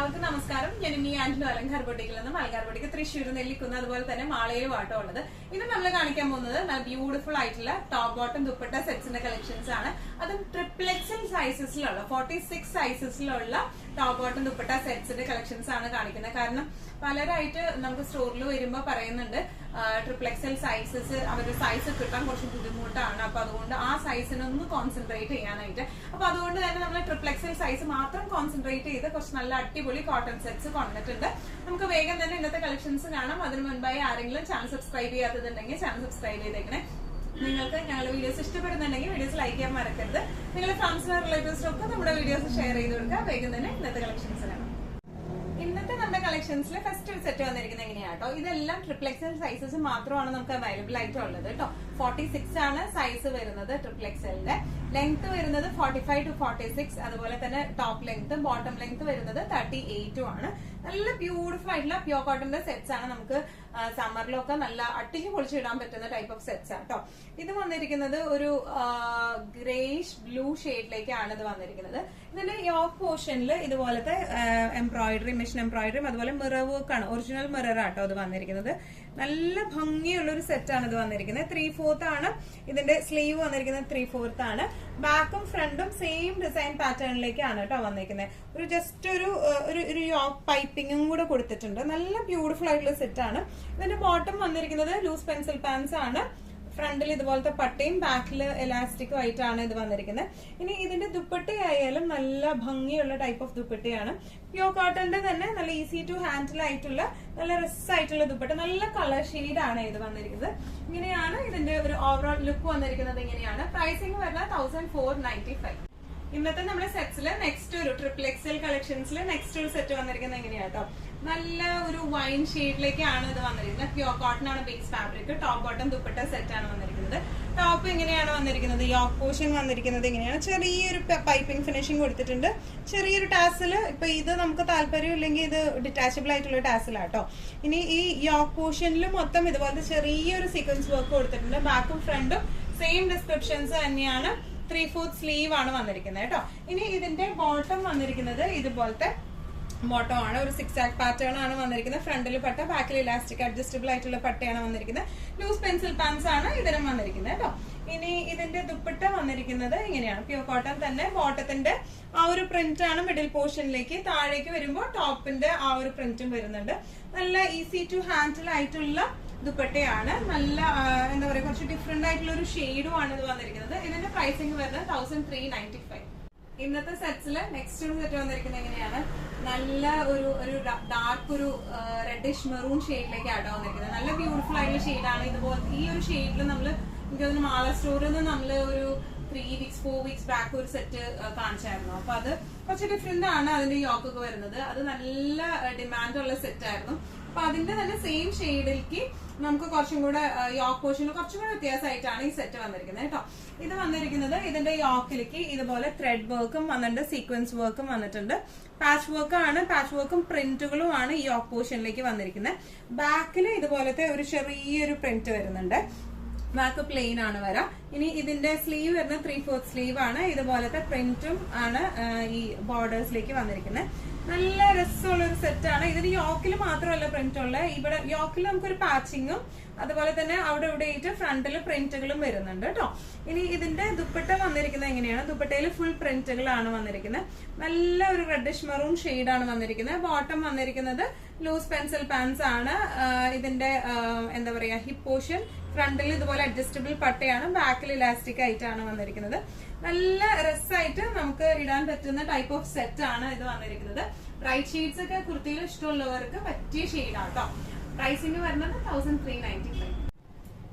എല്ലാവർക്കും നമസ്കാരം. ഞാൻ ഇനി ആന്റോ അലങ്കാർ ബൊട്ടിക്കിൽ നിന്നും അലങ്കാർ ബൊട്ടിക്ക് തൃശ്ശൂർ നെല്ലിക്കുന്ന അതുപോലെ തന്നെ മാളയിലും ആട്ടോ ഉള്ളത്. ഇന്ന് നമ്മൾ കാണിക്കാൻ പോകുന്നത് നല്ല ബ്യൂട്ടിഫുൾ ആയിട്ടുള്ള ടോപ്പ് ബോട്ടം ദുപ്പട്ട സെറ്റ്സിന്റെ കളക്ഷൻസ് ആണ്. അതും ട്രിപ്പിൾ എക്സൽ സൈസസിലുള്ള 46 സൈസസിലുള്ള ടോപ്പ് ബോട്ടം ദുപ്പട്ട സെറ്റ്സിന്റെ കളക്ഷൻസ് ആണ് കാണിക്കുന്നത്. കാരണം പലരായിട്ട് നമുക്ക് സ്റ്റോറിൽ വരുമ്പോൾ പറയുന്നുണ്ട് ട്രിപ്പിൾ എക്സൽ സൈസസ് അവരുടെ സൈസ് കിട്ടാൻ കുറച്ച് ബുദ്ധിമുട്ടാണ്. അപ്പൊ അതുകൊണ്ട് ആ സൈസിനൊന്ന് കോൺസെൻട്രേറ്റ് ചെയ്യാനായിട്ട് അപ്പൊ അതുകൊണ്ട് തന്നെ നമ്മൾ ട്രിപ്പിൾ എക്സൽ സൈസ് മാത്രം കോൺസെൻട്രേറ്റ് ചെയ്ത് കുറച്ച് നല്ല അടിപൊളി കോട്ടൺ സെറ്റ്സ് കൊണ്ടിട്ടുണ്ട്. നമുക്ക് വേഗം തന്നെ ഇന്നത്തെ കളക്ഷൻസ് കാണാം. അതിന് മുൻപായി ആരെങ്കിലും ചാനൽ സബ്സ്ക്രൈബ് ചെയ്യാത്തതുണ്ടെങ്കിൽ ചാനൽ സബ്സ്ക്രൈബ് ചെയ്തേക്കണേ. നിങ്ങൾക്ക് ഞങ്ങളുടെ വീഡിയോസ് ഇഷ്ടപ്പെടുന്നുണ്ടെങ്കിൽ വീഡിയോസ് ലൈക്ക് ചെയ്യാൻ മറക്കരുത്. നിങ്ങളുടെ ഫ്രണ്ട്സിനും റിലേറ്റീവ്സിനും ഒക്കെ നമ്മുടെ വീഡിയോസ് ഷെയർ ചെയ്ത് കൊടുക്കുക. വേഗം തന്നെ ഇന്നത്തെ കളക്ഷൻസ് കാണാം. ഇന്നത്തെ നമ്മുടെ കളക്ഷൻസിൽ ഫസ്റ്റ് സെറ്റ് വന്നിരിക്കുന്നത് എങ്ങനെയാട്ടോ, ഇതെല്ലാം ട്രിപ്പിൾ എക്സൽ സൈസസ് മാത്രമാണ് നമുക്ക് അവൈലബിൾ ആയിട്ടുള്ളത് കേട്ടോ. 46 ആണ് സൈസ് വരുന്നത് ട്രിപ്പിൾ എക്സലിന്റെ. ലെങ്ത് വരുന്നത് 45 to 46, അതുപോലെ തന്നെ ടോപ്പ് ലെങ്ത് ബോട്ടം ലെങ്ത് വരുന്നത് 38 ആണ്. നല്ല ബ്യൂട്ടിഫുൾ ആയിട്ടുള്ള പ്യോർ കോട്ടന്റെ സെറ്റ്സ് ആണ്. നമുക്ക് സമ്മറിലൊക്കെ നല്ല അട്ടിച്ച് പൊളിച്ചിടാൻ പറ്റുന്ന ടൈപ്പ് ഓഫ് സെറ്റ്സ് ആണ് കേട്ടോ. ഇത് വന്നിരിക്കുന്നത് ഒരു ഗ്രേഷ് ബ്ലൂ ഷെയ്ഡിലേക്കാണ് ഇത് വന്നിരിക്കുന്നത്. ഇതിന്റെ യോക്ക് പോർഷനിൽ ഇതുപോലത്തെ എംബ്രോയിഡറി മെഷീൻ എംബ്രോയിഡറിയും അതുപോലെ മിറർ വർക്ക് ആണ്. ഒറിജിനൽ മിറർ ആട്ടോ ഇത് വന്നിരിക്കുന്നത്. നല്ല ഭംഗിയുള്ള ഒരു സെറ്റ് ആണ് ഇത് വന്നിരിക്കുന്നത്. 3/4 ആണ് ഇതിന്റെ സ്ലീവ് വന്നിരിക്കുന്നത്. 3/4 ആണ്. ബാക്കും ഫ്രണ്ടും സെയിം ഡിസൈൻ പാറ്റേണിലേക്കാണ് കേട്ടോ വന്നിരിക്കുന്നത്. ഒരു ജസ്റ്റ് ഒരു യോക്ക് പൈപ്പിങ്ങും കൂടെ കൊടുത്തിട്ടുണ്ട്. നല്ല ബ്യൂട്ടിഫുൾ ആയിട്ടുള്ള സെറ്റ് ആണ്. ഇതിന്റെ ബോട്ടം വന്നിരിക്കുന്നത് ലൂസ് പെൻസിൽ പാൻസ് ആണ്. ഫ്രണ്ടിൽ ഇതുപോലത്തെ പട്ടയും ബാക്കിൽ എലാസ്റ്റിക്കും ആയിട്ടാണ് ഇത് വന്നിരിക്കുന്നത്. ഇനി ഇതിന്റെ ദുപ്പട്ടയായാലും നല്ല ഭംഗിയുള്ള ടൈപ്പ് ഓഫ് ദുപ്പട്ടയാണ്. പ്യോർ കോട്ടന്റെ തന്നെ നല്ല ഈസി ടു ഹാൻഡിൽ ആയിട്ടുള്ള നല്ല രസമായിട്ടുള്ള ദുപ്പട്ട. നല്ല കളർ ഷെയ്ഡാണ് ഇത് വന്നിരിക്കുന്നത്. ഇങ്ങനെയാണ് ഇതിന്റെ ഒരു ഓവറോൾ ലുക്ക് വന്നിരിക്കുന്നത്. ഇങ്ങനെയാണ് പ്രൈസിംഗ് വരുന്നത് 1495. ഇന്നത്തെ നമ്മുടെ സെറ്റ്സിൽ നെക്സ്റ്റ് ഒരു ട്രിപ്പിൾ എക്സൽ കളക്ഷൻസിൽ നെക്സ്റ്റ് ഒരു സെറ്റ് വന്നിരിക്കുന്നത് എങ്ങനെയാട്ടോ, നല്ല ഒരു വൈൻ ഷെയ്ഡിലേക്കാണ് ഇത് വന്നിരിക്കുന്നത്. പ്യോർ കോട്ടൺ ആണ് base fabric. Top bottom dupatta set ആണ് വന്നിരിക്കുന്നത്. ടോപ്പ് ഇങ്ങനെയാണ് വന്നിരിക്കുന്നത്. യോക്ക് പോർഷൻ വന്നിരിക്കുന്നത് ഇങ്ങനെയാണ്. ചെറിയൊരു പൈപ്പിംഗ് ഫിനിഷിംഗ് കൊടുത്തിട്ടുണ്ട്. ചെറിയൊരു ടാസിൽ ഇപ്പൊ ഇത് നമുക്ക് താല്പര്യം ഇല്ലെങ്കിൽ ഇത് ഡിറ്റാച്ചബിൾ ആയിട്ടുള്ള ടാസിലാട്ടോ. ഇനി ഈ യോക്ക് പോർഷനിൽ മൊത്തം ഇതുപോലത്തെ ചെറിയൊരു സീക്വൻസ് വർക്ക് കൊടുത്തിട്ടുണ്ട്. ബാക്കും ഫ്രണ്ടും സെയിം ഡിസ്ക്രിപ്ഷൻസ് തന്നെയാണ്. 3/4 സ്ലീവ് ആണ് വന്നിരിക്കുന്നത് കേട്ടോ. ഇനി ഇതിന്റെ ബോട്ടം വന്നിരിക്കുന്നത് ഇതുപോലത്തെ ബോട്ടം ആണ്. ഒരു 6 പാറ്റേൺ ആണ് വന്നിരിക്കുന്നത്. ഫ്രണ്ടിൽ പട്ട, ബാക്കിൽ ഇലാസ്റ്റിക് അഡ്ജസ്റ്റബിൾ ആയിട്ടുള്ള പട്ടയാണ് വന്നിരിക്കുന്നത്. ലൂസ് പെൻസിൽ പാൻസ് ആണ് ഇതിനും വന്നിരിക്കുന്നത് കേട്ടോ. ഇനി ഇതിന്റെ ദുപ്പട്ട വന്നിരിക്കുന്നത് ഇങ്ങനെയാണ്. പ്യോർ കോട്ടൺ തന്നെ. ബോട്ടത്തിന്റെ ആ ഒരു പ്രിന്റ് ആണ് മിഡിൽ പോർഷനിലേക്ക്. താഴേക്ക് വരുമ്പോൾ ടോപ്പിന്റെ ആ ഒരു പ്രിന്റും വരുന്നുണ്ട്. നല്ല ഈസി ടു ഹാൻഡിൽ ആയിട്ടുള്ള ദുപ്പട്ടയാണ്. നല്ല എന്താ പറയുക, കുറച്ച് ഡിഫറെന്റ് ആയിട്ടുള്ള ഒരു ഷെയ്ഡും ആണ് ഇത് വന്നിരിക്കുന്നത്. ഇതിന്റെ പ്രൈസിംഗ് വരുന്നത് 1395. ഇന്നത്തെ സെറ്റ്സില് നെക്സ്റ്റ് ഒരു സെറ്റ് വന്നിരിക്കുന്നത് എങ്ങനെയാണ്, നല്ല ഒരു ഡാർക്ക് ഒരു റെഡിഷ് മെറൂൺ ഷെയ്ഡിലേക്കാട്ടോ വന്നിരിക്കുന്നത്. നല്ല ബ്യൂട്ടിഫുൾ ആയിട്ടുള്ള ഷെയ്ഡാണ്. ഇതുപോലെ ഈ ഒരു ഷെയ്ഡിൽ നമ്മള് എനിക്ക് തോന്നുന്നു മാള സ്റ്റോറിൽ നിന്ന് നമ്മള് ഒരു 3 weeks 4 weeks ബാക്ക് ഒരു സെറ്റ് കാണിച്ചായിരുന്നു. അപ്പൊ അത് കുറച്ച് ഡിഫറെന്റ് ആണ് അതിന്റെ യോക്കൊക്കെ വരുന്നത്. അത് നല്ല ഡിമാൻഡ് ഉള്ള സെറ്റ് ആയിരുന്നു. അപ്പൊ അതിന്റെ തന്നെ സെയിം ഷെയ്ഡിലേക്ക് നമുക്ക് കുറച്ചും കൂടെ യോക്ക് പോർഷനിൽ കുറച്ചും കൂടെ വ്യത്യാസമായിട്ടാണ് ഈ സെറ്റ് വന്നിരിക്കുന്നത് കേട്ടോ. ഇത് വന്നിരിക്കുന്നത് ഇതിന്റെ യോക്കിലേക്ക് ഇതുപോലെ ത്രെഡ് വർക്കും വന്നിട്ടുണ്ട്, സീക്വൻസ് വർക്കും വന്നിട്ടുണ്ട്. പാച്ച് വർക്ക് ആണ്. പാച്ച് വർക്കും പ്രിന്റുകളും ആണ് ഈ യോക്ക് പോർഷനിലേക്ക് വന്നിരിക്കുന്നത്. ബാക്കിൽ ഇതുപോലത്തെ ഒരു ചെറിയൊരു പ്രിന്റ് വരുന്നുണ്ട്. ബാക്ക് പ്ലെയിൻ ആണ് വരാം. ഇനി ഇതിന്റെ സ്ലീവ് വരുന്നത് 3/4 സ്ലീവ് ആണ്. ഇതുപോലത്തെ പ്രിന്റും ആണ് ഈ ബോർഡേഴ്സിലേക്ക് വന്നിരിക്കുന്നത്. നല്ല രസമുള്ള ഒരു സെറ്റ് ആണ്. ഇതിന് യോക്കിൽ മാത്രമല്ല പ്രിന്റ് ഉള്ളത്. ഇവിടെ യോക്കിൽ നമുക്കൊരു പാച്ചിങ്ങും അതുപോലെ തന്നെ അവിടെ ഇവിടെ ആയിട്ട് ഫ്രണ്ടിൽ പ്രിന്റുകളും വരുന്നുണ്ട് കേട്ടോ. ഇനി ഇതിന്റെ ദുപ്പട്ട വന്നിരിക്കുന്നത് എങ്ങനെയാണ്, ദുപ്പട്ടയിൽ ഫുൾ പ്രിന്റുകളാണ് വന്നിരിക്കുന്നത്. നല്ല ഒരു റെഡിഷ് മെറൂൺ ഷെയ്ഡാണ് വന്നിരിക്കുന്നത്. ബോട്ടം വന്നിരിക്കുന്നത് ലൂസ് പെൻസിൽ പാൻസ് ആണ്. ഇതിന്റെ എന്താ പറയാ ഹിപ്പ് പോർഷൻ ഫ്രണ്ടിൽ ഇതുപോലെ അഡ്ജസ്റ്റബിൾ പട്ടയാണ്. ബാക്കിൽ ഇലാസ്റ്റിക് ആയിട്ടാണ് വന്നിരിക്കുന്നത്. നല്ല രസമായിട്ട് നമുക്ക് ഇടാൻ പറ്റുന്ന ടൈപ്പ് ഓഫ് സെറ്റ് ആണ് ഇത് വന്നിരിക്കുന്നത്. ബ്രൈറ്റ് ഷെയ്ഡ്സ് ഒക്കെ കുർത്തിയിൽ ഇഷ്ടമുള്ളവർക്ക് പറ്റിയ ഷെയ്ഡാണ് കേട്ടോ. പ്രൈസിംഗ് വരുന്നത് 1395.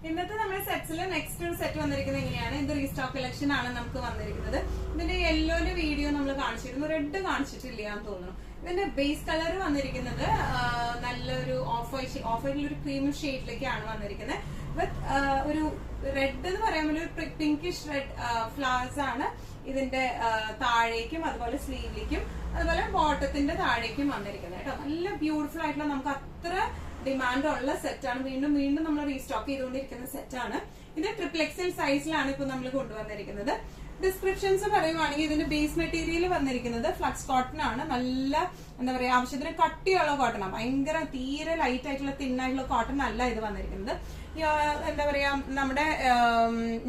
ഇന്നത്തെ നമ്മുടെ സെറ്റ്സിൽ നെക്സ്റ്റ് ഒരു സെറ്റ് വന്നിരിക്കുന്നത് എങ്ങനെയാണ്, ഇത് റീസ്റ്റോക്ക് കളക്ഷൻ ആണ് നമുക്ക് വന്നിരിക്കുന്നത്. ഇതിന്റെ യെല്ലോന്റെ വീഡിയോ നമ്മൾ കാണിച്ചിരുന്നു, റെഡ് കാണിച്ചിട്ടില്ല എന്ന് തോന്നുന്നു. ഇതിന്റെ ബേസ് കളർ വന്നിരിക്കുന്നത് നല്ലൊരു ഓഫ് വൈറ്റിൽ ഒരു ക്രീം ഷെയ്ഡിലേക്കാണ് വന്നിരിക്കുന്നത്. വിത്ത് ഒരു റെഡ് എന്ന് പറയുമ്പോൾ ഒരു പിങ്കിഷ് റെഡ് ഫ്ലവേഴ്സ് ആണ് ഇതിന്റെ താഴേക്കും അതുപോലെ സ്ലീവിലേക്കും അതുപോലെ ബോട്ടത്തിന്റെ താഴേക്കും വന്നിരിക്കുന്നത് കേട്ടോ. നല്ല ബ്യൂട്ടിഫുൾ ആയിട്ടുള്ള നമുക്ക് അത്ര ഡിമാൻഡ് ഉള്ള സെറ്റാണ്. വീണ്ടും നമ്മൾ റീസ്റ്റോക്ക് ചെയ്തുകൊണ്ടിരിക്കുന്ന സെറ്റാണ് ഇത്. ട്രിപ്പിൾ എക്സൽ സൈസിലാണ് ഇപ്പൊ നമ്മൾ കൊണ്ടുവന്നിരിക്കുന്നത്. ഡിസ്ക്രിപ്ഷൻസ് പറയുവാണെങ്കിൽ ഇതിന്റെ ബേസ് മെറ്റീരിയൽ വന്നിരിക്കുന്നത് ഫ്ലക്സ് കോട്ടൺ ആണ്. നല്ല എന്താ പറയാ ആവശ്യത്തിന് കട്ടിയുള്ള കോട്ടൺ ആണ്. ഭയങ്കര തീരെ ലൈറ്റ് ആയിട്ടുള്ള തിന്നായിട്ടുള്ള കോട്ടൺ അല്ല ഇത് വന്നിരിക്കുന്നത്. എന്താ പറയാ നമ്മുടെ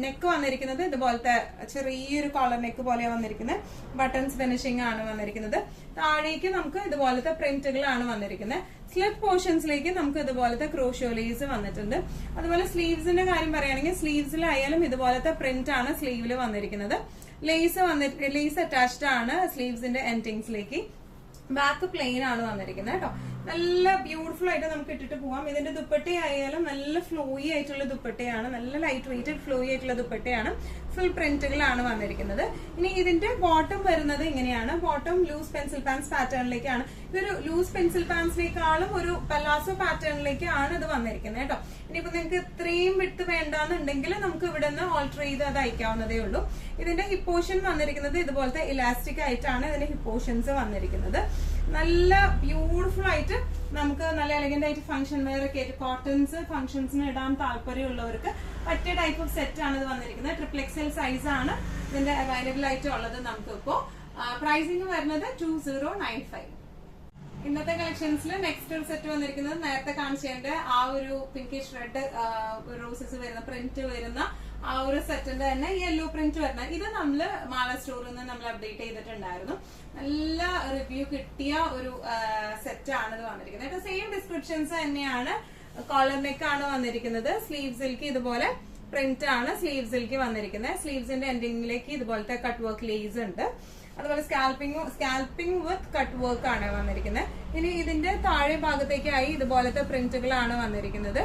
നെക്ക് വന്നിരിക്കുന്നത് ഇതുപോലത്തെ ചെറിയൊരു കോളർ നെക്ക് പോലെയാണ് വന്നിരിക്കുന്നത്. ബട്ടൺസ് ഫിനിഷിംഗ് ആണ് വന്നിരിക്കുന്നത്. താഴേക്ക് നമുക്ക് ഇതുപോലത്തെ പ്രിന്റുകളാണ് വന്നിരിക്കുന്നത്. സ്ലിപ്പ് പോർഷൻസിലേക്ക് നമുക്ക് ഇതുപോലത്തെ ക്രോഷോ ലേസ് വന്നിട്ടുണ്ട്. അതുപോലെ സ്ലീവ്സിന്റെ കാര്യം പറയുകയാണെങ്കിൽ സ്ലീവ്സിലായാലും ഇതുപോലത്തെ പ്രിന്റ് ആണ് സ്ലീവിൽ വന്നിരിക്കുന്നത്. ലേസ് അറ്റാച്ച്ഡ് ആണ് സ്ലീവ്സിന്റെ എൻഡിങ്സിലേക്ക്. ബാക്ക് പ്ലെയിൻ ആണ് വന്നിരിക്കുന്നത് കേട്ടോ. നല്ല ബ്യൂട്ടിഫുൾ ആയിട്ട് നമുക്ക് ഇട്ടിട്ട് പോവാം. ഇതിന്റെ ദുപ്പട്ടയായാലും നല്ല ഫ്ലോയി ആയിട്ടുള്ള ദുപ്പട്ടയാണ്. നല്ല ലൈറ്റ് വെയിറ്റഡ് ഫ്ലോയി ആയിട്ടുള്ള ദുപ്പട്ടയാണ്. ഫുൾ പ്രിന്റുകളാണ് വന്നിരിക്കുന്നത്. ഇനി ഇതിന്റെ ബോട്ടം വരുന്നത് ഇങ്ങനെയാണ്. ബോട്ടം ലൂസ് പെൻസിൽ പാൻസ് പാറ്റേണിലേക്കാണ്. ഇതൊരു ലൂസ് പെൻസിൽ പാൻസിലേക്കാളും ഒരു പലാസോ പാറ്റേണിലേക്കാണ് ഇത് വന്നിരിക്കുന്നത് കേട്ടോ. ഇനിയിപ്പോ നിങ്ങൾക്ക് ഇത്രയും വിട്ട് വേണ്ടാന്നുണ്ടെങ്കിൽ നമുക്ക് ഇവിടെ നിന്ന് ഓൾട്ടർ ചെയ്ത് അത് അയക്കാവുന്നതേ ഉള്ളൂ. ഇതിന്റെ ഹിപ്പ് പോർഷൻ വന്നിരിക്കുന്നത് ഇതുപോലത്തെ ഇലാസ്റ്റിക് ആയിട്ടാണ് ഇതിന്റെ ഹിപ്പ് പോർഷൻസ് വന്നിരിക്കുന്നത്. നല്ല ബ്യൂട്ടിഫുൾ ആയിട്ട് നമുക്ക് നല്ല എലഗന്റ് ആയിട്ട് ഫംഗ്ഷൻ വെയർ ഒക്കെ ആയിട്ട് കോട്ടൺസ് ഫംഗ്ഷൻസിന് ഇടാൻ താല്പര്യമുള്ളവർക്ക് പറ്റിയ ടൈപ്പ് ഓഫ് സെറ്റ് ആണ് ഇത് വന്നിരിക്കുന്നത്. ട്രിപ്പിൾ എക്സൽ സൈസ് ആണ് ഇതിന്റെ അവൈലബിൾ ആയിട്ട് ഉള്ളത്. നമുക്ക് ഇപ്പോ പ്രൈസിംഗ് വരുന്നത് 2095. ഇന്നത്തെ കളക്ഷൻസിൽ നെക്സ്റ്റ് ഒരു സെറ്റ് വന്നിരിക്കുന്നത് നേരത്തെ കാണിച്ചതിന്റെ ആ ഒരു പിങ്കിഷ് റെഡ് റോസസ് വരുന്ന പ്രിന്റ് വരുന്ന ആ ഒരു സെറ്റിന്റെ തന്നെ യെല്ലോ പ്രിന്റ് വരുന്ന ഇത് നമ്മള് മാള സ്റ്റോറിൽ നിന്ന് നമ്മൾ അപ്ഡേറ്റ് ചെയ്തിട്ടുണ്ടായിരുന്നു. നല്ല റിവ്യൂ കിട്ടിയ ഒരു സെറ്റ് ആണ് ഇത് വന്നിരിക്കുന്നത്. സെയിം ഡിസ്ക്രിപ്ഷൻസ് തന്നെയാണ്. കോളർ നെക്ക് ആണ് വന്നിരിക്കുന്നത്. സ്ലീവ്സിലേക്ക് ഇതുപോലെ പ്രിന്റ് ആണ് സ്ലീവ്സിലേക്ക് വന്നിരിക്കുന്നത്. സ്ലീവ്സിന്റെ എൻഡിങ്ങിലേക്ക് ഇതുപോലത്തെ കട്ട് വർക്ക് ലേസ് ഉണ്ട്. അതുപോലെ സ്കാൽപ്പിംഗ് വിത്ത് കട്ട് വർക്ക് ആണ് വന്നിരിക്കുന്നത്. ഇനി ഇതിന്റെ താഴെ ഭാഗത്തേക്കായി ഇതുപോലത്തെ പ്രിന്റുകളാണ് വന്നിരിക്കുന്നത്.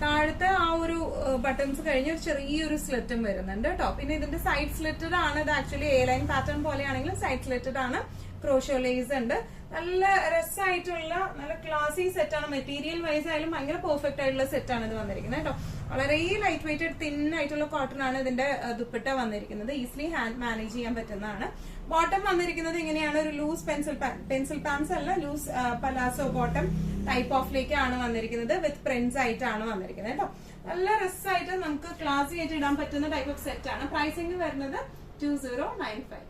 താഴത്തെ ആ ഒരു ബട്ടൺസ് കഴിഞ്ഞ് ഒരു ചെറിയൊരു സ്ലിറ്റും വരുന്നുണ്ട് കേട്ടോ. പിന്നെ ഇതിന്റെ സൈഡ് സ്ലിറ്റഡ് ആണ്. ഇത് ആക്ച്വലി എ ലൈൻ പാറ്റേൺ പോലെയാണെങ്കിലും സൈഡ് സ്ലിറ്റഡ് ആണ്. ക്രോഷോ ലേസ് ഉണ്ട്. നല്ല രസമായിട്ടുള്ള നല്ല ക്ലാസി സെറ്റ് ആണ്. മെറ്റീരിയൽ വൈസ് ആയാലും ഭയങ്കര പെർഫെക്റ്റ് ആയിട്ടുള്ള സെറ്റ് ആണ് ഇത് വന്നിരിക്കുന്നത് കേട്ടോ. വളരെ ലൈറ്റ് വെയിറ്റഡ് തിൻ ആയിട്ടുള്ള കോട്ടൺ ആണ് ഇതിന്റെ ദുപ്പട്ട വന്നിരിക്കുന്നത്. ഈസിലി ഹാൻഡ് മാനേജ് ചെയ്യാൻ പറ്റുന്നതാണ്. ബോട്ടം വന്നിരിക്കുന്നത് ഇങ്ങനെയാണ്. ഒരു ലൂസ് പെൻസിൽ പാൻസ് അല്ല, ലൂസ് പലാസോ ബോട്ടം ടൈപ്പ് ഓഫിലേക്കാണ് വന്നിരിക്കുന്നത്. വിത്ത് പ്രിന്റ്സ് ആയിട്ടാണ് വന്നിരിക്കുന്നത് കേട്ടോ. നല്ല രസമായിട്ട് നമുക്ക് ക്ലാസി ആയിട്ട് ഇടാൻ പറ്റുന്ന ടൈപ്പ് ഓഫ് സെറ്റ് ആണ്. പ്രൈസിംഗ് വരുന്നത് 2095.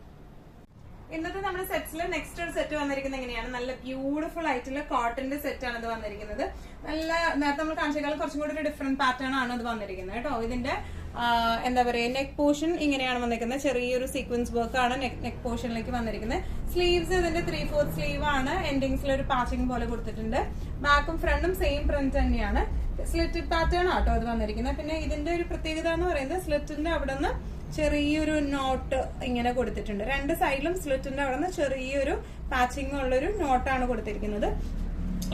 ഇന്നത്തെ നമ്മുടെ സെറ്റ്സിൽ നെക്സ്റ്റ് ഒരു സെറ്റ് വന്നിരിക്കുന്നത് എങ്ങനെയാണ്. നല്ല ബ്യൂട്ടിഫുൾ ആയിട്ടുള്ള കോട്ടന്റെ സെറ്റ് ആണ് ഇത് വന്നിരിക്കുന്നത്. നല്ല നേരത്തെ നമ്മൾ കാണിച്ചേക്കാൾ കുറച്ചും കൂടി ഒരു ഡിഫറെന്റ് പാറ്റേൺ ആണ് ഇത് വന്നിരിക്കുന്നത് കേട്ടോ. ഇതിന്റെ എന്താ പറയാ നെക്ക് പോർഷൻ ഇങ്ങനെയാണ് വന്നിരിക്കുന്നത്. ചെറിയൊരു സീക്വൻസ് വർക്ക് ആണ് നെക്ക് പോർഷനിലേക്ക് വന്നിരിക്കുന്നത്. സ്ലീവ്സ് ഇതിന്റെ 3/4 സ്ലീവ് ആണ്. എൻഡിങ്സിൽ ഒരു പാച്ചിങ് പോലെ കൊടുത്തിട്ടുണ്ട്. ബാക്കും ഫ്രണ്ടും സെയിം പ്രിന്റ് തന്നെയാണ്. സ്ലിറ്റഡ് പാറ്റേൺ ആട്ടോ ഇത് വന്നിരിക്കുന്നത്. പിന്നെ ഇതിന്റെ ഒരു പ്രത്യേകത എന്ന് പറയുന്നത് സ്ലിറ്റിന്റെ അവിടെ നിന്ന് ചെറിയൊരു നോട്ട് ഇങ്ങനെ കൊടുത്തിട്ടുണ്ട്. രണ്ട് സൈഡിലും സ്ലിറ്റിന്റെ അവിടെ നിന്ന് ചെറിയൊരു പാച്ചിങ് ഉള്ളൊരു നോട്ടാണ് കൊടുത്തിരിക്കുന്നത്.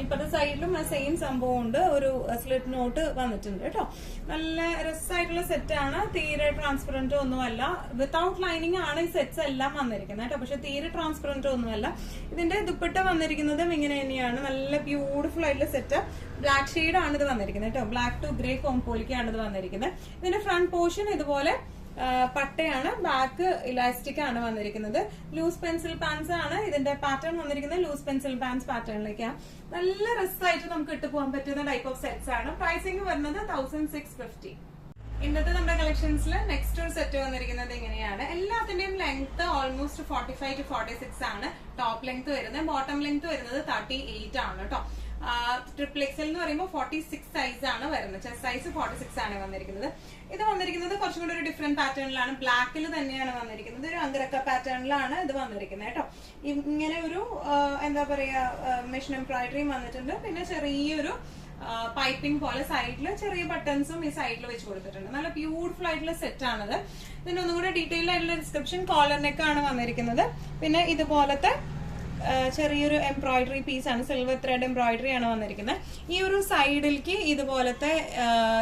ഇപ്പത്തെ സൈഡിലും സെയിം സംഭവം ഉണ്ട്. ഒരു സ്ലിറ്റ് നോട്ട് വന്നിട്ടുണ്ട് കേട്ടോ. നല്ല രസമായിട്ടുള്ള സെറ്റ് ആണ്. തീരെ ട്രാൻസ്പെറന്റ് ഒന്നുമല്ല. വിത്തൗട്ട് ലൈനിങ് ആണ് ഈ സെറ്റ്സ് എല്ലാം വന്നിരിക്കുന്നത് കേട്ടോ. പക്ഷെ തീരെ ട്രാൻസ്പെറന്റ് ഒന്നുമല്ല. ഇതിന്റെ ദുപ്പട്ട വന്നിരിക്കുന്നതും ഇങ്ങനെ തന്നെയാണ്. നല്ല ബ്യൂട്ടിഫുൾ ആയിട്ടുള്ള സെറ്റ്. ബ്ലാക്ക് ഷെയ്ഡ് ആണ് ഇത് വന്നിരിക്കുന്നത് കേട്ടോ. ബ്ലാക്ക് ടു ഗ്രേ കോംപോളിക്കാണ് ഇത് വന്നിരിക്കുന്നത്. ഇതിന്റെ ഫ്രണ്ട് പോർഷൻ ഇതുപോലെ പട്ടയാണ്. ബാക്ക് ഇലാസ്റ്റിക് ആണ് വന്നിരിക്കുന്നത്. ലൂസ് പെൻസിൽ പാൻസ് ആണ് ഇതിന്റെ പാറ്റേൺ വന്നിരിക്കുന്നത്. ലൂസ് പെൻസിൽ പാൻസ് പാറ്റേണിലേക്കാണ്. നല്ല രസമായിട്ട് നമുക്ക് ഇട്ട് പോകാൻ പറ്റുന്ന ടൈപ്പ് ഓഫ് സെറ്റ്സ് ആണ്. പ്രൈസിംഗ് വരുന്നത് 1650. ഇന്നത്തെ നമ്മുടെ കളക്ഷൻസിൽ നെക്സ്റ്റ് ഒരു സെറ്റ് വന്നിരിക്കുന്നത് ഇങ്ങനെയാണ്. എല്ലാത്തിന്റെയും ലെങ്ത് ഓൾമോസ്റ്റ് 45 to 46 ആണ് ടോപ്പ് ലെങ്ത് വരുന്നത്. ബോട്ടം ലെങ്ത് വരുന്നത് 38 ആണ് കേട്ടോ. ട്രിപ്പിൾ എക്സൽ എന്ന് പറയുമ്പോൾ 46 സൈസ് ആണ് വരുന്നത്. ചെസ്റ്റ് സൈസ് 46 ആണ് വന്നിരിക്കുന്നത്. ഇത് വന്നിരിക്കുന്നത് കുറച്ചും കൂടി ഒരു ഡിഫറെന്റ് പാറ്റേണിലാണ്. ബ്ലാക്കിൽ തന്നെയാണ് വന്നിരിക്കുന്നത്. ഒരു അങ്കരക്ക പാറ്റേണിലാണ് ഇത് വന്നിരിക്കുന്നത് കേട്ടോ. ഇങ്ങനെ ഒരു എന്താ പറയാ മെഷീൻ എംബ്രോയിഡറിയും വന്നിട്ടുണ്ട്. പിന്നെ ചെറിയൊരു പൈപ്പിംഗ് പോലെ സൈഡിൽ ചെറിയ ബട്ടൺസും ഈ സൈഡിൽ വെച്ച് കൊടുത്തിട്ടുണ്ട്. നല്ല ബ്യൂട്ടിഫുൾ ആയിട്ടുള്ള സെറ്റ് ആണത്. ഇതിന് ഒന്നുകൂടെ ഡീറ്റെയിൽ ആയിട്ടുള്ള ഡിസ്ക്രിപ്ഷൻ. കോളർ നെക്ക് ആണ് വന്നിരിക്കുന്നത്. പിന്നെ ഇതുപോലത്തെ ചെറിയൊരു എംബ്രോയിഡറി പീസാണ്. സിൽവർ ത്രെഡ് എംബ്രോയിഡറി ആണ് വന്നിരിക്കുന്നത്. ഈ ഒരു സൈഡിലേക്ക് ഇതുപോലത്തെ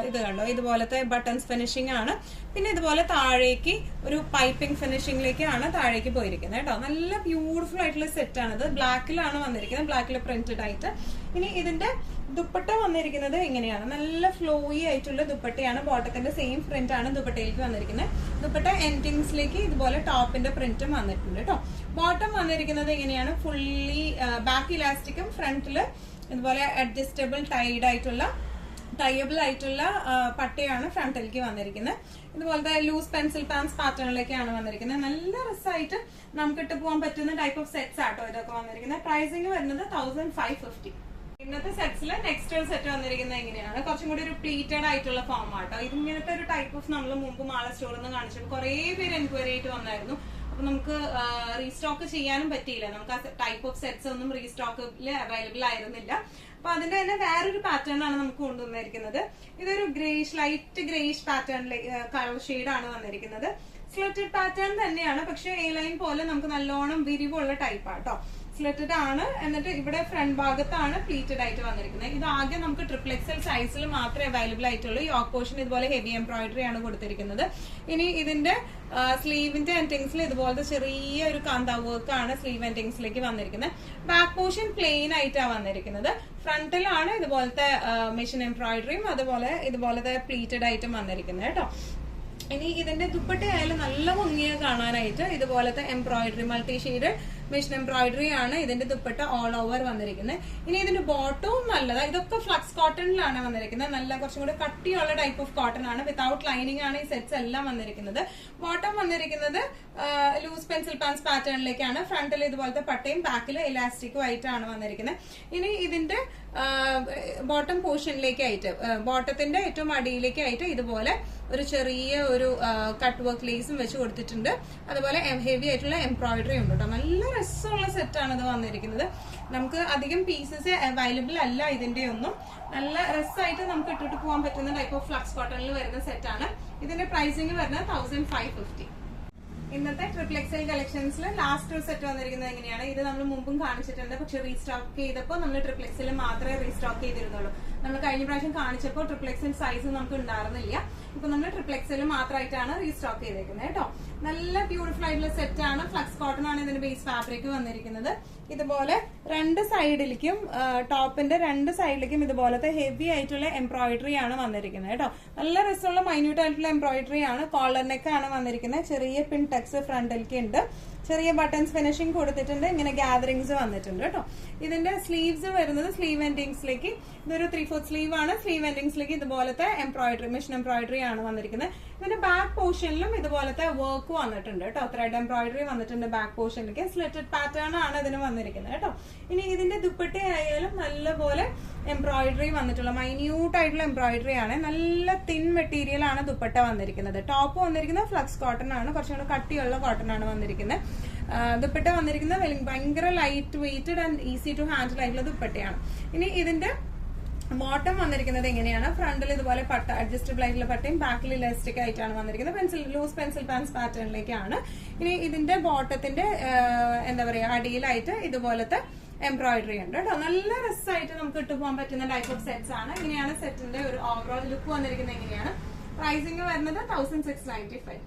ഇത് കണ്ടോ, ഇതുപോലത്തെ ബട്ടൺസ് ഫിനിഷിംഗ് ആണ്. പിന്നെ ഇതുപോലെ താഴേക്ക് ഒരു പൈപ്പിംഗ് ഫിനിഷിംഗിലേക്കാണ് താഴേക്ക് പോയിരിക്കുന്നത് കേട്ടോ. നല്ല ബ്യൂട്ടിഫുൾ ആയിട്ടുള്ള സെറ്റ് ആണിത്. ബ്ലാക്കിലാണ് വന്നിരിക്കുന്നത്. ബ്ലാക്കിൽ പ്രിന്റഡ് ആയിട്ട്. ഇനി ഇതിന്റെ ദുപ്പട്ട വന്നിരിക്കുന്നത് ഇങ്ങനെയാണ്. നല്ല ഫ്ലോയി ആയിട്ടുള്ള ദുപ്പട്ടയാണ്. ബോട്ടത്തിന്റെ സെയിം പ്രിന്റ് ആണ് ദുപ്പട്ടയിലേക്ക് വന്നിരിക്കുന്നത്. ദുപ്പട്ട എൻഡിങ്സിലേക്ക് ഇതുപോലെ ടോപ്പിന്റെ പ്രിന്റും വന്നിട്ടുണ്ട് കേട്ടോ. ബോട്ടം വന്നിരിക്കുന്നത് ഇങ്ങനെയാണ്. ഫുള്ളി ബാക്ക് ഇലാസ്റ്റിക്കും ഫ്രണ്ടില് ഇതുപോലെ അഡ്ജസ്റ്റബിൾ ടൈഡ് ആയിട്ടുള്ള ടൈബിൾ ആയിട്ടുള്ള പട്ടയാണ് ഫ്രണ്ടിലേക്ക് വന്നിരിക്കുന്നത്. ഇതുപോലത്തെ ലൂസ് പെൻസിൽ പാൻസ് പാറ്റേണിലേക്കാണ് വന്നിരിക്കുന്നത്. നല്ല രസമായിട്ട് നമുക്ക് ഇട്ട് പോകാൻ പറ്റുന്ന ടൈപ്പ് ഓഫ് സെറ്റ്സ് ആട്ടോ ഇതൊക്കെ വന്നിരിക്കുന്നത്. പ്രൈസിങ് വരുന്നത് 1550. ഇന്നത്തെ സെറ്റ്സിൽ നെക്സ്റ്റ് ഒരു സെറ്റ് വന്നിരിക്കുന്നത് എങ്ങനെയാണ്, കുറച്ചും കൂടി ഒരു പ്ലീറ്റഡ് ആയിട്ടുള്ള ഫോം ആട്ടോ. ഇതിങ്ങനത്തെ ഒരു ടൈപ്പ് ഓഫ് നമ്മൾ മുമ്പ് മാള സ്റ്റോറിൽ നിന്ന് കാണിച്ചപ്പോൾ കുറെ പേര് എൻക്വയറി ആയിട്ട് വന്നായിരുന്നു. അപ്പൊ നമുക്ക് റീസ്റ്റോക്ക് ചെയ്യാനും പറ്റിയില്ല. നമുക്ക് ആ ടൈപ്പ് ഓഫ് സെറ്റ്സ് ഒന്നും റീസ്റ്റോക്കിൽ അവൈലബിൾ ആയിരുന്നില്ല. അപ്പൊ അതിന്റെ തന്നെ വേറൊരു പാറ്റേൺ ആണ് നമുക്ക് കൊണ്ടുവന്നിരിക്കുന്നത്. ഇതൊരു ഗ്രേഷ്, ലൈറ്റ് ഗ്രേഷ് പാറ്റേണിലേക്ക് കളർ ഷെയ്ഡ് ആണ് വന്നിരിക്കുന്നത്. സ്ലിറ്റഡ് പാറ്റേൺ തന്നെയാണ്, പക്ഷെ എ ലൈൻ പോലെ നമുക്ക് നല്ലോണം വിരിവുള്ള ടൈപ്പ് ആട്ടോ. സ്ലിറ്റഡ് ആണ്, എന്നിട്ട് ഇവിടെ ഫ്രണ്ട് ഭാഗത്താണ് പ്ലീറ്റഡ് ആയിട്ട് വന്നിരിക്കുന്നത്. ഇത് ആദ്യം നമുക്ക് ട്രിപ്പിൾ എക്സൽ സൈസിൽ മാത്രമേ അവൈലബിൾ ആയിട്ടുള്ളൂ. യോക്ക് പോർഷൻ ഇതുപോലെ ഹെവി എംബ്രോയിഡറി ആണ് കൊടുത്തിരിക്കുന്നത്. ഇനി ഇതിന്റെ സ്ലീവിന്റെ എൻഡിങ്സിൽ ഇതുപോലത്തെ ചെറിയ ഒരു കാന്ത വർക്ക് ആണ് സ്ലീവ് എൻഡിങ്സിലേക്ക് വന്നിരിക്കുന്നത്. ബാക്ക് പോർഷൻ പ്ലെയിൻ ആയിട്ടാണ് വന്നിരിക്കുന്നത്. ഫ്രണ്ടിലാണ് ഇതുപോലത്തെ മെഷീൻ എംബ്രോയിഡറിയും അതുപോലെ ഇതുപോലത്തെ പ്ലീറ്റഡ് ആയിട്ടും വന്നിരിക്കുന്നത് കേട്ടോ. ഇനി ഇതിന്റെ ദുപ്പട്ടയായാലും നല്ല ഭംഗിയെ കാണാനായിട്ട് ഇതുപോലത്തെ embroidery, multi shade machine embroidery ആണ് ഇതിന്റെ ദുപ്പട്ട ഓൾ ഓവർ വന്നിരിക്കുന്നത്. ഇനി ഇതിന്റെ ബോട്ടവും നല്ലതാ. ഇതൊക്കെ ഫ്ലക്സ് കോട്ടണിലാണ് വന്നിരിക്കുന്നത്. നല്ല കുറച്ചും കൂടി കട്ടിയുള്ള ടൈപ്പ് ഓഫ് കോട്ടൺ ആണ്. വിത്തൗട്ട് ലൈനിങ് ആണ് ഈ സെറ്റ്സ് എല്ലാം വന്നിരിക്കുന്നത്. ബോട്ടം വന്നിരിക്കുന്നത് ലൂസ് പെൻസിൽ പാൻസ് പാറ്റേണിലേക്കാണ്. ഫ്രണ്ടിൽ ഇതുപോലത്തെ പട്ടയും ബാക്കിൽ ഇലാസ്റ്റിക്കും ആയിട്ടാണ് വന്നിരിക്കുന്നത്. ഇനി ഇതിന്റെ ബോട്ടം പോർഷനിലേക്കായിട്ട്, ബോട്ടത്തിന്റെ ഏറ്റവും അടിയിലേക്കായിട്ട് ഇതുപോലെ ഒരു ചെറിയ ഒരു കട്ട് വർക്ക് ലേസും വെച്ച് കൊടുത്തിട്ടുണ്ട്. അതുപോലെ ഹെവി ആയിട്ടുള്ള എംബ്രോയിഡറി ഉണ്ട് കേട്ടോ. നല്ല രസമുള്ള സെറ്റാണ് ഇത് വന്നിരിക്കുന്നത്. നമുക്ക് അധികം പീസസ് അവൈലബിൾ അല്ല ഇതിന്റെ ഒന്നും. നല്ല രസമായിട്ട് നമുക്ക് ഇട്ടിട്ട് പോകാൻ പറ്റുന്ന ടൈപ്പ് ഓഫ് ഫ്ലക്സ് കോട്ടണിൽ വരുന്ന സെറ്റാണ്. ഇതിന്റെ പ്രൈസിങ് വരുന്നത് 1550. ഇന്നത്തെ ട്രിപ്പിൾ എക്സൽ കളക്ഷൻസിൽ ലാസ്റ്റ് ഒരു സെറ്റ് വന്നിരിക്കുന്നത് എങ്ങനെയാണ്, ഇത് നമ്മൾ മുമ്പും കാണിച്ചിട്ടുണ്ട്. പക്ഷെ റീസ്റ്റോക്ക് ചെയ്തപ്പോൾ നമ്മൾ ട്രിപ്പിൾ എക്സൽ മാത്രമേ റീസ്റ്റോക്ക് ചെയ്തിരുന്നുള്ളൂ. നമ്മൾ കഴിഞ്ഞ പ്രാവശ്യം കാണിച്ചപ്പോൾ ട്രിപ്പിൾ എക്സൽ സൈസ് നമുക്ക് ഉണ്ടായിരുന്നില്ല. ഇപ്പൊ നമ്മൾ ട്രിപ്പിൾ എക്സൽ മാത്രമായിട്ടാണ് റീസ്റ്റോക്ക് ചെയ്തേക്കുന്നത് കേട്ടോ. നല്ല ബ്യൂട്ടിഫുൾ ആയിട്ടുള്ള സെറ്റ് ആണ്. ഫ്ലക്സ് കോട്ടൺ ആണ് ഇതിന്റെ ബേസ് ഫാബ്രിക് വന്നിരിക്കുന്നത്. ഇതുപോലെ രണ്ട് സൈഡിലേക്കും, ടോപ്പിന്റെ രണ്ട് സൈഡിലേക്കും ഇതുപോലത്തെ ഹെവി ആയിട്ടുള്ള എംബ്രോയിഡറി ആണ് വന്നിരിക്കുന്നത് കേട്ടോ. നല്ല രസമുള്ള മൈന്യൂട്ട് ആയിട്ടുള്ള എംബ്രോയിഡറി ആണ്. കോളർ നെക്ക് ആണ് വന്നിരിക്കുന്നത്. ചെറിയ പിൻ ടെക്സ് ഫ്രണ്ടിലേക്ക് ഉണ്ട്. ചെറിയ ബട്ടൺസ് ഫിനിഷിംഗ് കൊടുത്തിട്ടുണ്ട്. ഇങ്ങനെ ഗ്യാദറിംഗ്സ് വന്നിട്ടുണ്ട് കേട്ടോ. ഇതിന്റെ സ്ലീവ്സ് വരുന്നത് സ്ലീവ് എൻഡിങ്സിലേക്ക്, ഇതൊരു 3/4 സ്ലീവ് ആണ്. സ്ലീവ് എൻഡിങ്സിലേക്ക് ഇതുപോലത്തെ എംബ്രോയിഡറി, മെഷീൻ എംബ്രോയിഡറി ആണ് വന്നിരിക്കുന്നത്. ഇതിന്റെ ബാക്ക് പോർഷനിലും ഇതുപോലത്തെ വർക്ക് വന്നിട്ടുണ്ട് കേട്ടോ. ത്രെഡ് എംബ്രോയിഡറി വന്നിട്ടുണ്ട് ബാക്ക് പോർഷനിലേക്ക്. സ്ലിറ്റഡ് പാറ്റേൺ ആണ് ഇതിന് വന്നിരിക്കുന്നത് കേട്ടോ. ഇനി ഇതിന്റെ ദുപ്പട്ട ആയാലും നല്ലപോലെ എംബ്രോയിഡറി വന്നിട്ടുള്ള മൈന്യൂട്ട് ആയിട്ടുള്ള എംബ്രോയിഡറി ആണ്. നല്ല തിൻ മെറ്റീരിയൽ ആണ് ദുപ്പട്ട വന്നിരിക്കുന്നത്. ടോപ്പ് വന്നിരിക്കുന്നത് ഫ്ലക്സ് കോട്ടൺ ആണ്. കുറച്ചും കൂടെ കട്ടിയുള്ള കോട്ടൺ ആണ് വന്നിരിക്കുന്നത്. ദുപ്പട്ട വന്നിരിക്കുന്നത് ഭയങ്കര light weighted and easy to handle ആയിട്ടുള്ള ദുപ്പട്ടയാണ്. ഇനി ഇതിന്റെ ബോട്ടം വന്നിരിക്കുന്നത് എങ്ങനെയാണ്, ഫ്രണ്ടിൽ ഇതുപോലെ പട്ട, അഡ്ജസ്റ്റബിൾ ആയിട്ടുള്ള പട്ടയും ബാക്കിൽ ഇലാസ്റ്റിക് ആയിട്ടാണ് വന്നിരിക്കുന്നത്. ലൂസ് പെൻസിൽ പാൻസ് പാറ്റേണിലേക്കാണ്. ഇനി ഇതിന്റെ ബോട്ടത്തിന്റെ എന്താ പറയാ അടിയിലായിട്ട് ഇതുപോലത്തെ എംബ്രോയിഡറി ഉണ്ട് കേട്ടോ. നല്ല രസമായിട്ട് നമുക്ക് ഇട്ട് പോകാൻ പറ്റുന്ന ടൈപ്പ് ഓഫ് സെറ്റ്സ് ആണ്. ഇങ്ങനെയാണ് സെറ്റിന്റെ ഒരു ഓവറോൾ ലുക്ക് വന്നിരിക്കുന്നത്. എങ്ങനെയാണ് പ്രൈസിംഗ് വരുന്നത് 1695.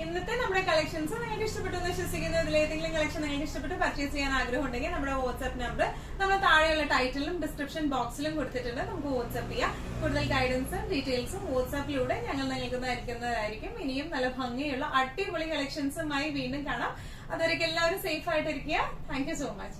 ഇന്നത്തെ നമ്മുടെ കളക്ഷൻസ് നിങ്ങൾക്ക് ഇഷ്ടപ്പെട്ടു എന്ന് വിശ്വസിക്കുന്നു. ഇതിൽ ഏതെങ്കിലും കളക്ഷൻ നിങ്ങൾക്ക് ഇഷ്ടപ്പെട്ട് പർച്ചേസ് ചെയ്യാൻ ആഗ്രഹം ഉണ്ടെങ്കിൽ നമ്മുടെ വാട്സ്ആപ്പ് നമ്പർ നമ്മൾ താഴെയുള്ള ടൈറ്റിലും ഡിസ്ക്രിപ്ഷൻ ബോക്സിലും കൊടുത്തിട്ടുണ്ട്. നമുക്ക് വാട്സ്ആപ്പ് ചെയ്യാം. കൂടുതൽ ഗൈഡൻസും ഡീറ്റെയിൽസും വാട്സ്ആപ്പിലൂടെ ഞങ്ങൾ നൽകുന്നതായിരിക്കും. ഇനിയും നല്ല ഭംഗിയുള്ള അടിപൊളി കളക്ഷൻസുമായി വീണ്ടും കാണാം. അതുവരെയ്ക്ക് എല്ലാവരും സേഫ് ആയിട്ടിരിക്കുക. Thank you so much.